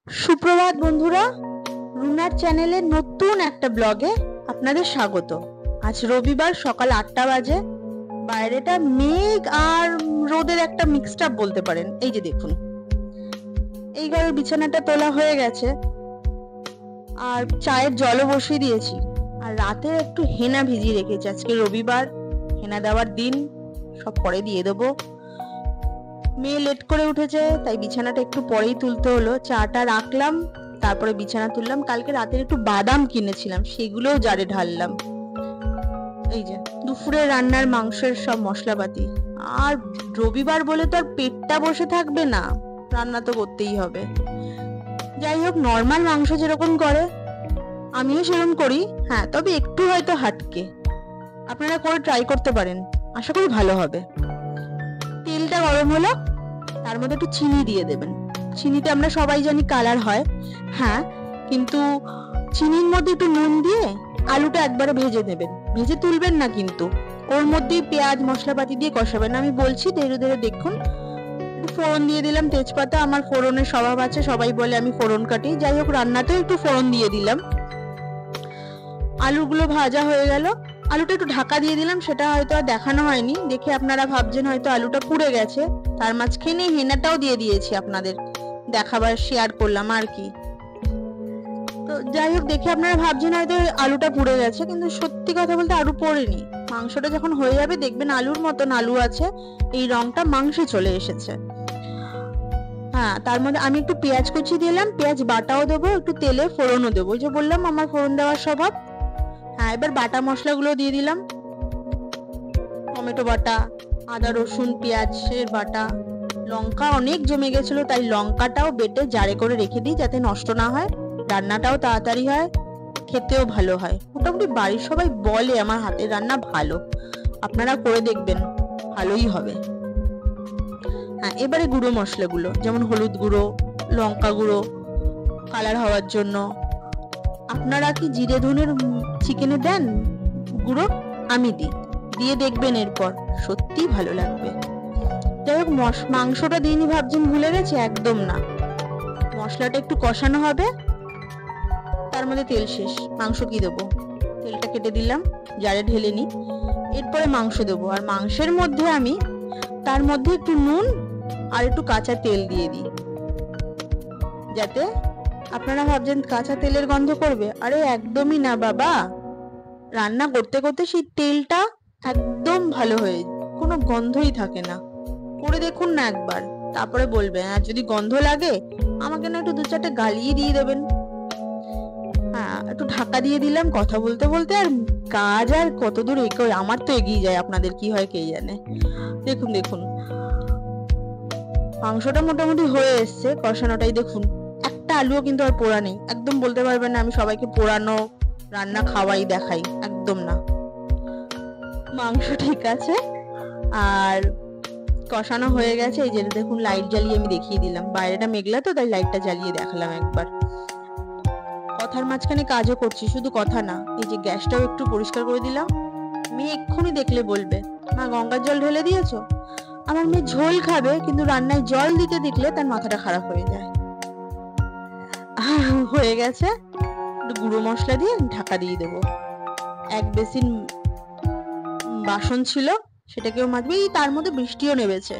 সুপ্রভাত বন্ধুরা, রুনার চ্যানেলে নতুন একটা ব্লগে আপনাদের স্বাগত। আজ রবিবার সকাল 8টা বাজে। বাইরেটা মেঘ আর রোদের একটা মিক্সড আপ বলতে পারেন। এই যে দেখুন, এই ঘরের বিছানাটা তোলা হয়ে গেছে আর চায়ের জলও বসিয়ে দিয়েছি। আর রাতে একটু হেনা ভিজিয়ে রেখেছি, আজকে রবিবার, হেনা দেওয়ার দিন, সব পরে দিয়ে দেবো। মেয়ে লেট করে উঠেছে, তাই বিছানাটা একটু পরেই তুলতে হলো। চাটা রাখলাম, তারপরে বিছানা তুললাম। কালকে রাতের একটু বাদাম কিনেছিলাম, সেগুলোও জারে ঢাললাম। এই যে দুপুরে রান্নার মাংসের সব মশলাপাতি। আর রবিবার বলে তো আর পেটটা বসে থাকবে না, রান্না তো করতেই হবে। যাই হোক, নর্মাল মাংস যেরকম করে আমিও সেরকম করি, হ্যাঁ, তবে একটু হয়তো হাটকে। আপনারা করে ট্রাই করতে পারেন, আশা করি ভালো হবে। তেলটা গরম হলো, তার মধ্যে একটু চিনি দিয়ে দেবেন। চিনিতে আমরা সবাই জানি কালার হয়, হ্যাঁ, কিন্তু চিনির মধ্যে একটু নুন দিয়ে আলুটা একবারে ভেজে নেবেন। ভেজে তুলবেন না, কিন্তু ওর মধ্যেই পেঁয়াজ মশলাপাতি দিয়ে কষাবেন। আমি বলছি ধীরে ধীরে দেখুন। একটু ফোড়ন দিয়ে দিলাম, তেজপাতা। আমার ফোড়নের স্বভাব আছে, সবাই বলে আমি ফোড়ন কাটি। যাই হোক, রান্নাতেও একটু ফোড়ন দিয়ে দিলাম। আলুগুলো ভাজা হয়ে গেল, আলুটা একটু ঢাকা দিয়ে দিলাম, সেটা হয়তো আর দেখানো হয়নি দেখে আপনারা ভাবছেন হয়তো আলুটা পুড়ে গেছে। তার মাঝখানে হেনাটাও দিয়ে দিয়েছি, আপনাদের দেখাবার শেয়ার করলাম আর কি। তো যাই হোক, দেখে আপনারা ভাবছেন হয়তো আলুটা পুড়ে গেছে, কিন্তু সত্যি কথা বলতে আলু পড়েনি। মাংসটা যখন হয়ে যাবে দেখবেন আলুর মতন আলু আছে, এই রংটা মাংসে চলে এসেছে। হ্যাঁ, তার মধ্যে আমি একটু পেঁয়াজ কুচি দিলাম, পেঁয়াজ বাটাও দেবো, একটু তেলে ফোড়নও দেবো। ওই যে বললাম আমার ফোড়ন দেওয়ার স্বভাব। হ্যাঁ, এবার বাটা মশলাগুলো দিয়ে দিলাম। টমেটো বাটা, আদা রসুন পেঁয়াজের বাটা, লঙ্কা অনেক জমে গেছিল, তাই লঙ্কাটাও বেটে জারে করে রেখে দিই যাতে নষ্ট না হয়। রান্নাটাও তাড়াতাড়ি হয়, খেতেও ভালো হয়। মোটামুটি বাড়ির সবাই বলে আমার হাতের রান্না ভালো। আপনারা করে দেখবেন, ভালোই হবে। হ্যাঁ, এবারে গুঁড়ো মশলাগুলো, যেমন হলুদ গুঁড়ো, লঙ্কা গুঁড়ো, কালার হওয়ার জন্য। আপনারা কি জিরে ধনের চিকেনে দেন গুঁড়ো? আমি দিই, দিয়ে দেখবেন, এরপর সত্যি ভালো লাগবে। যাই হোক, মাংসটা দিইনি ভাবছেন ভুলে গেছি, একদম না। মশলাটা একটু কষানো হবে, তার মধ্যে তেল শেষ, মাংস কি দেবো? তেলটা কেটে দিলাম, জারে ঢেলে নি। এরপরে মাংস দেবো, আর মাংসের মধ্যে আমি তার মধ্যে একটু নুন আর একটু কাঁচা তেল দিয়ে দিই, যাতে আপনারা ভাবছেন কাঁচা তেলের গন্ধ করবে, আরে একদমই না বাবা। রান্না করতে করতে সেই তেলটা একদম ভালো হয়ে, কোনো গন্ধই থাকে না। করে দেখুন না একবার, তারপরে বলবেন। আর যদি গন্ধ লাগে আমাকে না একটু দু চারটে গালিয়ে দিয়ে দেবেন। হ্যাঁ, একটু ঢাকা দিয়ে দিলাম কথা বলতে বলতে। আর কাজ আর কত দূর এগোয়, আমার তো এগিয়ে যায়, আপনাদের কি হয় কে জানে। দেখুন দেখুন, মাংসটা মোটামুটি হয়ে এসছে, কষানোটাই দেখুন। একটা আলুও কিন্তু আর পোড়া নেই, একদম বলতে পারবেন না আমি সবাইকে পোড়ানো রান্না খাওয়াই দেখাই, একদম না। মাংস ঠিক আছে, আর কষানো হয়ে গেছে। এই যে দেখুন, লাইট জ্বালিয়ে আমি দেখিয়ে দিলাম। বাইরেটা মেঘলা তো, তাই লাইটটা জ্বালিয়ে দেখালাম একবার। কথার মাঝখানে কাজও করছি, শুধু কথা না। এই যে গ্যাসটাও একটু পরিষ্কার করে দিলাম। মেয়ে এক্ষুনি দেখলে বলবে, মা গঙ্গার জল ঢেলে দিয়েছো? আমার মেয়ে ঝোল খাবে, কিন্তু রান্নায় জল দিতে দেখলে তার মাথাটা খারাপ হয়ে যায়। হয়ে গেছে, একটু গুঁড়ো মশলা দিয়ে ঢাকা দিয়ে দেবো। এক বেসিন বাসন ছিল, সেটাকেও মাজবে। তার মধ্যে বৃষ্টিও নেমেছে,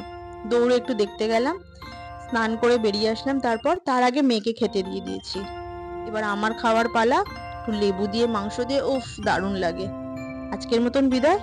দৌড়ে একটু দেখতে গেলাম, স্নান করে বেরিয়ে আসলাম। তার আগে মেয়েকে খেতে দিয়ে দিয়েছি। এবার আমার খাওয়ার পালা। একটু লেবু দিয়ে মাংস দিয়ে, উফ, দারুণ লাগে। আজকের মতন বিদায়।